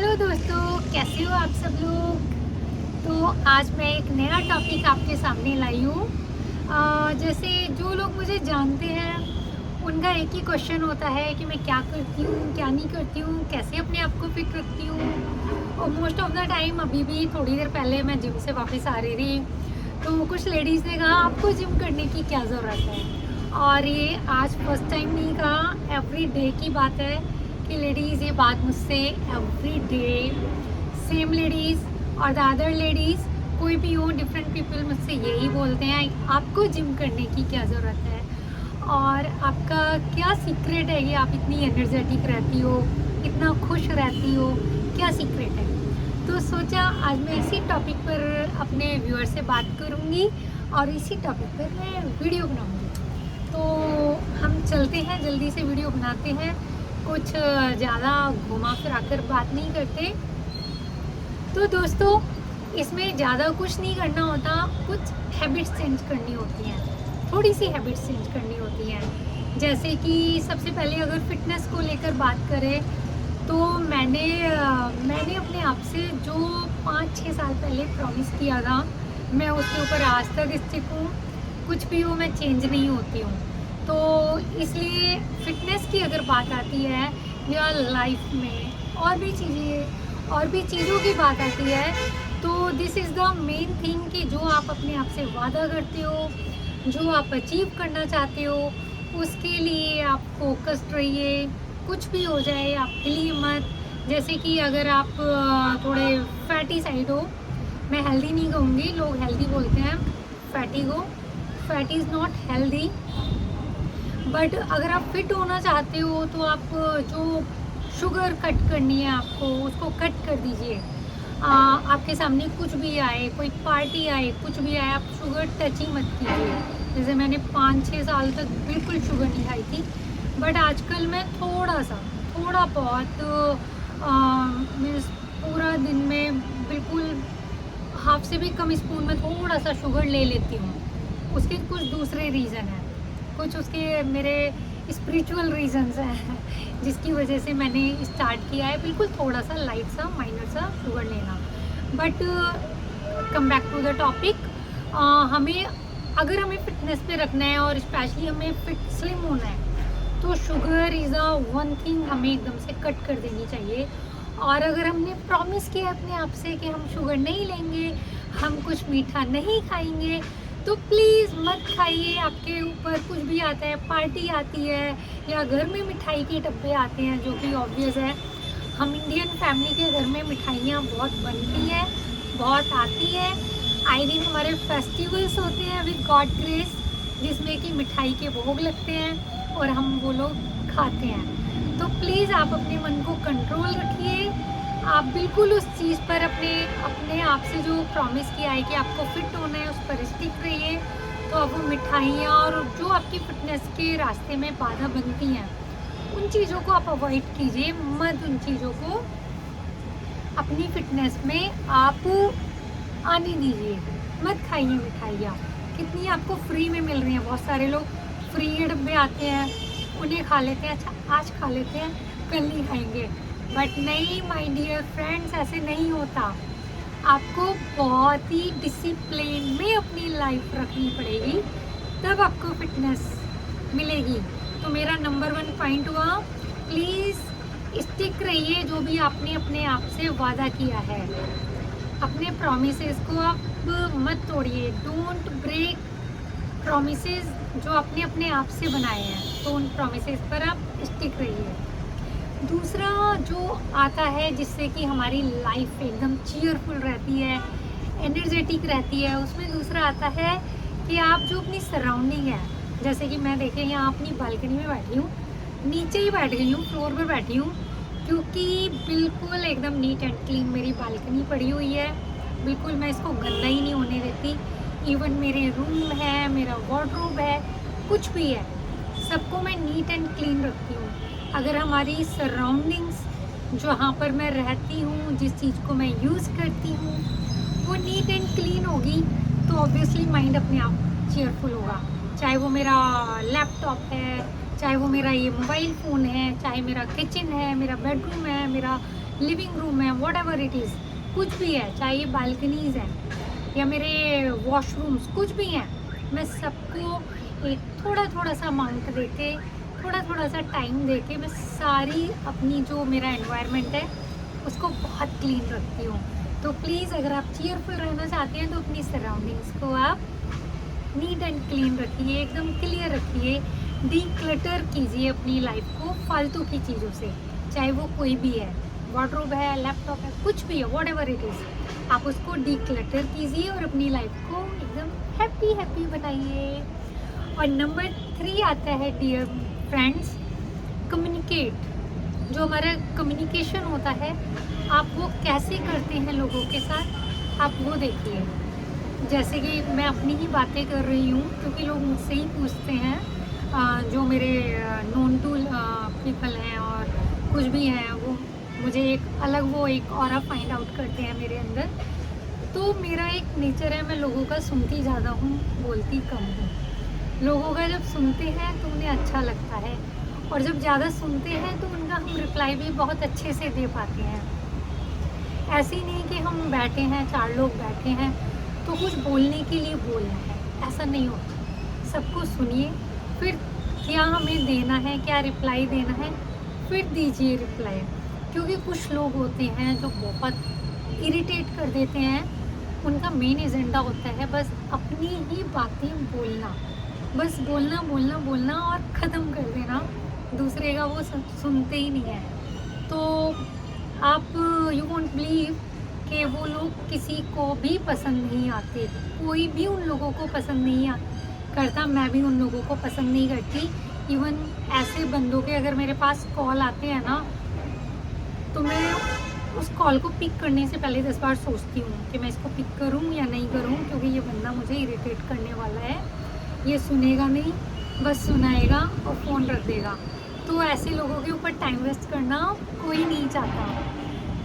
Hello दोस्तों, कैसे हो आप सब लोग। तो आज मैं एक नया टॉपिक आपके सामने लाई हूँ। जैसे जो लोग मुझे जानते हैं उनका एक ही क्वेश्चन होता है कि मैं क्या करती हूँ, क्या नहीं करती हूँ, कैसे अपने आप को फिट रखती हूँ। और मोस्ट ऑफ द टाइम अभी भी थोड़ी देर पहले मैं जिम से वापस आ रही थी, तो कुछ लेडीज़ ने कहा आपको जिम करने की क्या ज़रूरत है। और ये आज फर्स्ट टाइम नहीं कहा, एवरी डे की बात है कि लेडीज़ ये बात मुझसे एवरी डे, सेम लेडीज़ और द अदर लेडीज़, कोई भी हो, डिफरेंट पीपल मुझसे यही बोलते हैं आपको जिम करने की क्या ज़रूरत है और आपका क्या सीक्रेट है कि आप इतनी एनर्जेटिक रहती हो, इतना खुश रहती हो, क्या सीक्रेट है। तो सोचा आज मैं इसी टॉपिक पर अपने व्यूअर से बात करूंगी और इसी टॉपिक पर मैं वीडियो बनाऊंगी। तो हम चलते हैं, जल्दी से वीडियो बनाते हैं, कुछ ज़्यादा घुमा फिरा कर बात नहीं करते। तो दोस्तों, इसमें ज़्यादा कुछ नहीं करना होता, कुछ हैबिट्स चेंज करनी होती हैं, थोड़ी सी हैबिट्स चेंज करनी होती हैं। जैसे कि सबसे पहले अगर फिटनेस को लेकर बात करें तो मैंने अपने आप से जो 5-6 साल पहले प्रॉमिस किया था, मैं उसके ऊपर आज तक स्टिक हूँ। कुछ भी हो, मैं चेंज नहीं होती हूँ। तो इसलिए फिटनेस की अगर बात आती है या लाइफ में और भी चीज़ों की बात आती है, तो this is the main thing कि जो आप अपने आप से वादा करते हो, जो आप अचीव करना चाहते हो, उसके लिए आप फोकस्ड रहिए। कुछ भी हो जाए आप हिलिए मत। जैसे कि अगर आप थोड़े फैटी साइड हो, मैं हेल्दी नहीं कहूँगी, लोग हेल्दी बोलते हैं फैटी को, fat is not healthy. But अगर आप फिट होना चाहते हो तो आप जो शुगर कट करनी है आपको, उसको कट कर दीजिए। आपके सामने कुछ भी आए, कोई पार्टी आए, कुछ भी आए, आप शुगर टच ही मत कीजिए। जैसे मैंने 5-6 साल तक बिल्कुल शुगर नहीं खाई थी, बट आजकल मैं थोड़ा बहुत मीन्स पूरा दिन में बिल्कुल हाफ से भी कम स्पून में थोड़ा सा शुगर ले लेती हूँ। उसके कुछ दूसरे रीज़न हैं, कुछ उसके मेरे स्पिरिचुअल रीजंस हैं जिसकी वजह से मैंने स्टार्ट किया है बिल्कुल थोड़ा सा लाइट सा माइनर सा शुगर लेना। But come back to the topic, हमें अगर हमें फिटनेस पे रखना है और स्पेशली हमें फिट स्लिम होना है, तो sugar is a one thing हमें एकदम से कट कर देनी चाहिए। और अगर हमने प्रॉमिस किया अपने आप से कि हम शुगर नहीं लेंगे, हम कुछ मीठा नहीं खाएंगे, तो प्लीज़ मत खाइए। आपके ऊपर कुछ भी आता है, पार्टी आती है या घर में मिठाई के डब्बे आते हैं, जो कि ऑब्वियस है, हम इंडियन फैमिली के घर में मिठाइयाँ बहुत बनती हैं, बहुत आती हैं। आई दिन हमारे फेस्टिवल्स होते हैं विद गॉड ग्रेस, जिसमें कि मिठाई के भोग लगते हैं और हम वो लोग खाते हैं। तो प्लीज़ आप अपने मन को कंट्रोल रखिए। आप बिल्कुल उस चीज़ पर अपने आप से जो प्रॉमिस किया है कि आपको फिट होना है, उस पर स्टिक रहिए। तो अब वो मिठाइयाँ और जो आपकी फिटनेस के रास्ते में बाधा बनती हैं, उन चीज़ों को आप अवॉइड कीजिए मत। उन चीज़ों को अपनी फिटनेस में आप आने दीजिए, मत खाइए मिठाइयाँ। कितनी आपको फ्री में मिल रही हैं, बहुत सारे लोग फ्री के डब्बे आते हैं, उन्हें खा लेते हैं, अच्छा आज खा लेते हैं, कल नहीं खाएंगे। बट नहीं माय डियर फ्रेंड्स, ऐसे नहीं होता। आपको बहुत ही डिसिप्लिन में अपनी लाइफ रखनी पड़ेगी, तब आपको फिटनेस मिलेगी। तो मेरा नंबर 1 पॉइंट हुआ, प्लीज़ स्टिक रहिए जो भी आपने अपने आप से वादा किया है। अपने प्रॉमिसेस को आप मत तोड़िए, डोंट ब्रेक प्रॉमिसेस जो आपने अपने आप से बनाए हैं, तो उन प्रॉमिसेस पर आप स्टिक रहिए। दूसरा जो आता है जिससे कि हमारी लाइफ एकदम चीयरफुल रहती है, एनर्जेटिक रहती है, उसमें दूसरा आता है कि आप जो अपनी सराउंडिंग है, जैसे कि मैं देखें यहाँ अपनी बालकनी में बैठी हूँ, नीचे ही बैठ गई हूँ, फ्लोर पर बैठी हूँ, क्योंकि बिल्कुल एकदम नीट एंड क्लीन मेरी बालकनी पड़ी हुई है। बिल्कुल मैं इसको गंदा ही नहीं होने देती। इवन मेरे रूम है, मेरा वार्डरोब है, कुछ भी है, सबको मैं नीट एंड क्लीन रखती हूँ। अगर हमारी सराउंडिंग्स जहाँ पर मैं रहती हूँ, जिस चीज़ को मैं यूज़ करती हूँ, वो नीट एंड क्लीन होगी, तो ऑब्वियसली माइंड अपने आप चेयरफुल होगा। चाहे वो मेरा लैपटॉप है, चाहे वो मेरा ये मोबाइल फ़ोन है, चाहे मेरा किचन है, मेरा बेडरूम है, मेरा लिविंग रूम है, व्हाटएवर इट इज़, कुछ भी है, चाहे ये बालकनीज़ हैं या मेरे वॉशरूम्स, कुछ भी हैं, मैं सबको एक थोड़ा थोड़ा सा अमाउंट देके, थोड़ा थोड़ा सा टाइम देके मैं सारी अपनी जो मेरा एनवायरनमेंट है उसको बहुत क्लीन रखती हूँ। तो प्लीज़ अगर आप चीयरफुल रहना चाहते हैं तो अपनी सराउंडिंग्स को आप नीट एंड क्लीन रखिए, एकदम क्लियर रखिए, डीक्लटर कीजिए अपनी लाइफ को फालतू की चीज़ों से, चाहे वो कोई भी है, वार्डरोब है, लैपटॉप है, कुछ भी है, व्हाटएवर इट इज़, आप उसको डीक्लटर कीजिए और अपनी लाइफ को एकदम हैप्पी हैप्पी बनाइए। और नंबर 3 आता है डियर फ्रेंड्स, कम्युनिकेट। जो हमारा कम्युनिकेशन होता है आप वो कैसे करते हैं लोगों के साथ, आप वो देखिए। जैसे कि मैं अपनी ही बातें कर रही हूँ क्योंकि लोग मुझसे ही पूछते हैं, जो मेरे नोन टू पीपल हैं और कुछ भी हैं, वो मुझे एक अलग वो एक ऑरा फाइंड आउट करते हैं मेरे अंदर। तो मेरा एक नेचर है, मैं लोगों का सुनती ज़्यादा हूँ, बोलती कम हूँ। लोगों का जब सुनते हैं तो उन्हें अच्छा लगता है और जब ज़्यादा सुनते हैं तो उनका हम रिप्लाई भी बहुत अच्छे से दे पाते हैं। ऐसे ही नहीं कि हम बैठे हैं, 4 लोग बैठे हैं तो कुछ बोलने के लिए बोलना है, ऐसा नहीं होता। सबको सुनिए, फिर क्या हमें देना है, क्या रिप्लाई देना है, फिर दीजिए रिप्लाई। क्योंकि कुछ लोग होते हैं जो बहुत इरिटेट कर देते हैं, उनका मेन एजेंडा होता है बस अपनी ही बातें बोलना, बस बोलना बोलना बोलना और ख़त्म कर देना, दूसरे का वो सुनते ही नहीं है। तो आप यू वॉन्ट बिलीव कि वो लोग किसी को भी पसंद नहीं आते, कोई भी उन लोगों को पसंद नहीं करता, मैं भी उन लोगों को पसंद नहीं करती। इवन ऐसे बंदों के अगर मेरे पास कॉल आते हैं ना, तो मैं उस कॉल को पिक करने से पहले 10 बार सोचती हूँ कि मैं इसको पिक करूँ या नहीं करूँ, क्योंकि ये बंदा मुझे इरिटेट करने वाला है, ये सुनेगा नहीं, बस सुनाएगा और फ़ोन रख देगा। तो ऐसे लोगों के ऊपर टाइम वेस्ट करना कोई नहीं चाहता।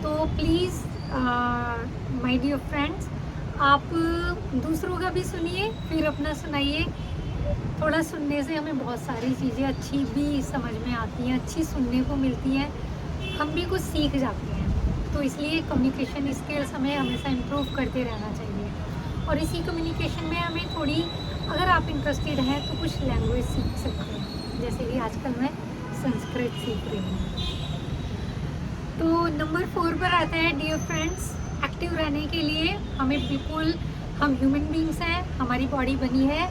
तो प्लीज़ माय डियर फ्रेंड्स, आप दूसरों का भी सुनिए, फिर अपना सुनाइए। थोड़ा सुनने से हमें बहुत सारी चीज़ें अच्छी भी समझ में आती हैं, अच्छी सुनने को मिलती हैं, हम भी कुछ सीख जाते हैं। तो इसलिए कम्युनिकेशन स्किल्स हमें हमेशा इम्प्रूव करते रहना चाहिए। और इसी कम्युनिकेशन में हमें थोड़ी, अगर आप इंटरेस्टेड हैं तो कुछ लैंग्वेज सीख सकते हैं, जैसे कि आजकल मैं संस्कृत सीख रही हूँ। तो नंबर 4 पर आता है डियर फ्रेंड्स, एक्टिव रहने के लिए हमें बिल्कुल, हम ह्यूमन बींग्स हैं, हमारी बॉडी बनी है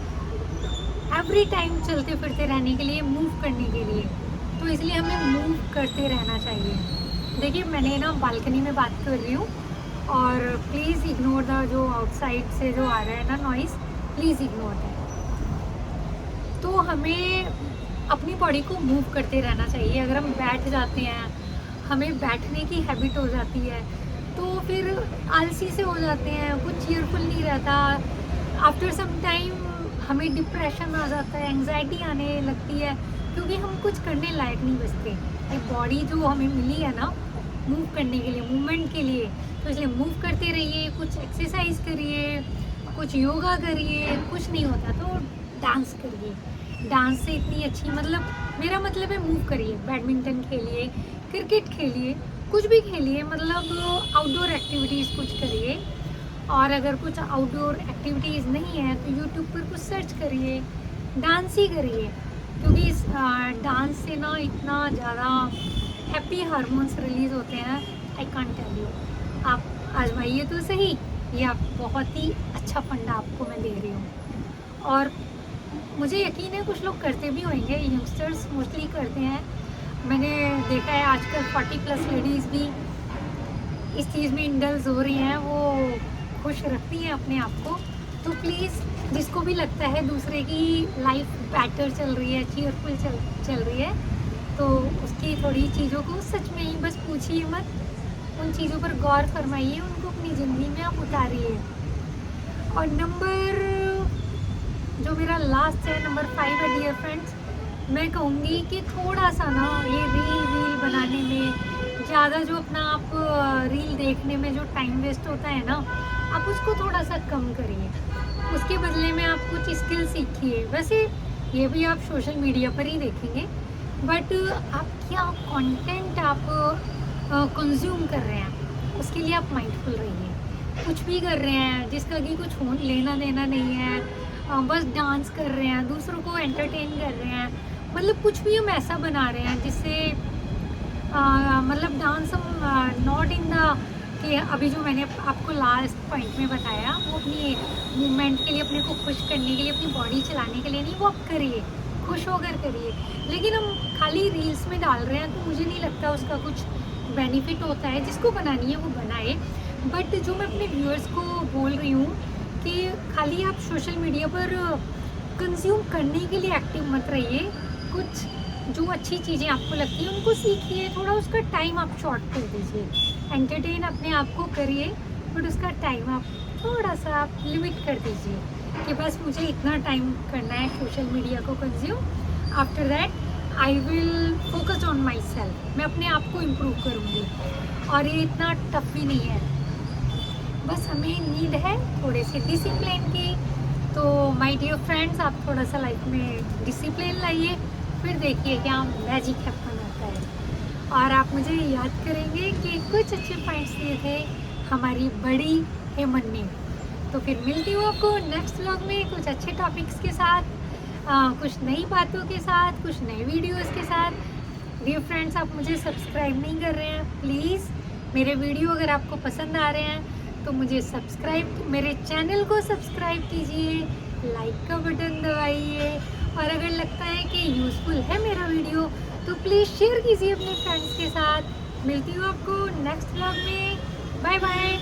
एवरी टाइम चलते फिरते रहने के लिए, मूव करने के लिए। तो इसलिए हमें मूव करते रहना चाहिए। देखिए मैंने ना बालकनी में बात कर रही हूँ और प्लीज़ इग्नोर द जो आउटसाइड से जो आ रहा है ना नॉइज़, प्लीज़ इग्नोर दैट। तो हमें अपनी बॉडी को मूव करते रहना चाहिए। अगर हम बैठ जाते हैं, हमें बैठने की हैबिट हो जाती है, तो फिर आलसी से हो जाते हैं, कुछ चीयरफुल नहीं रहता। आफ्टर सम टाइम हमें डिप्रेशन आ जाता है, एंग्जाइटी आने लगती है, क्योंकि हम कुछ करने लायक नहीं बचते। ये बॉडी जो हमें मिली है ना मूव करने के लिए, मूवमेंट के लिए, तो इसलिए मूव करते रहिए, कुछ एक्सरसाइज करिए, कुछ योगा करिए, कुछ नहीं होता तो डांस करिए। डांस से इतनी अच्छी, मतलब मेरा मतलब है मूव करिए, बैडमिंटन खेलिए, क्रिकेट खेलिए, कुछ भी खेलिए, मतलब आउटडोर एक्टिविटीज़ कुछ करिए। और अगर कुछ आउटडोर एक्टिविटीज़ नहीं है तो यूट्यूब पर कुछ सर्च करिए, डांस ही करिए, क्योंकि इस डांस से ना इतना ज़्यादा हैप्पी हार्मोन्स रिलीज़ होते हैं, आई कांट टेल यू। आप आजमाइए तो सही, ये आप बहुत ही अच्छा फंडा आपको मैं दे रही हूँ। और मुझे यकीन है कुछ लोग करते भी होंगे, यंगस्टर्स मोस्टली करते हैं। मैंने देखा है आजकल 40+ लेडीज़ भी इस चीज़ में इंडल्ज हो रही हैं, वो खुश रखती हैं अपने आप को। तो प्लीज़ जिसको भी लगता है दूसरे की लाइफ बेटर चल रही है, चीयरफुल चल रही है, तो उसकी थोड़ी चीज़ों को सच में ही बस पूछिए मत, उन चीज़ों पर गौर फरमाइए, उनको अपनी ज़िंदगी में आप उतारिए। और नंबर जो मेरा लास्ट है, नंबर 5 है डियर फ्रेंड्स, मैं कहूँगी कि थोड़ा सा ना ये रील बनाने में ज़्यादा, जो अपना आप रील देखने में जो टाइम वेस्ट होता है ना, आप उसको थोड़ा सा कम करिए। उसके बदले में आप कुछ स्किल सीखिए। वैसे ये भी आप सोशल मीडिया पर ही देखेंगे। बट आप क्या कंटेंट आप कंज्यूम कर रहे हैं, उसके लिए आप माइंडफुल रहिए। कुछ भी कर रहे हैं जिसका कि कुछ हो लेना देना नहीं है, बस डांस कर रहे हैं, दूसरों को एंटरटेन कर रहे हैं, मतलब कुछ भी हम ऐसा बना रहे हैं जिससे मतलब डांस हम नॉट इन द कि अभी जो मैंने आपको लास्ट पॉइंट में बताया वो अपनी मूवमेंट के लिए, अपने को खुश करने के लिए, अपनी बॉडी चलाने के लिए नहीं, वो आप करिए, खुश होकर करिए। लेकिन हम खाली रील्स में डाल रहे हैं तो मुझे नहीं लगता उसका कुछ बेनिफिट होता है। जिसको बनानी है वो बनाए, बट जो मैं अपने व्यूअर्स को बोल रही हूँ कि खाली आप सोशल मीडिया पर कंज्यूम करने के लिए एक्टिव मत रहिए। कुछ जो अच्छी चीज़ें आपको लगती हैं उनको सीखिए, थोड़ा उसका टाइम आप शॉर्ट कर दीजिए। एंटरटेन अपने आप को करिए, बट उसका टाइम आप थोड़ा सा आप लिमिट कर दीजिए कि बस मुझे इतना टाइम करना है सोशल मीडिया को consume. After that I will focus on my self, मैं अपने आप को इम्प्रूव करूँगी। और ये इतना टफ भी नहीं है, बस हमें नीड है थोड़े से डिसिप्लिन की। तो माय डियर फ्रेंड्स, आप थोड़ा सा लाइफ में डिसिप्लिन लाइए, फिर देखिए क्या मैजिक हैपन होता है। और आप मुझे याद करेंगे कि कुछ अच्छे पॉइंट्स दिए थे हमारी बड़ी हेमन ने। तो फिर मिलती हूँ आपको नेक्स्ट व्लॉग में कुछ अच्छे टॉपिक्स के साथ, कुछ नई बातों के साथ, कुछ नए वीडियोस के साथ। डियर फ्रेंड्स, आप मुझे सब्सक्राइब नहीं कर रहे हैं, प्लीज़ मेरे वीडियो अगर आपको पसंद आ रहे हैं तो मुझे सब्सक्राइब, मेरे चैनल को सब्सक्राइब कीजिए, लाइक का बटन दबाइए, और अगर लगता है कि यूज़फुल है मेरा वीडियो तो प्लीज़ शेयर कीजिए अपने फ्रेंड्स के साथ। मिलती हूँ आपको नेक्स्ट व्लॉग में। Bye bye.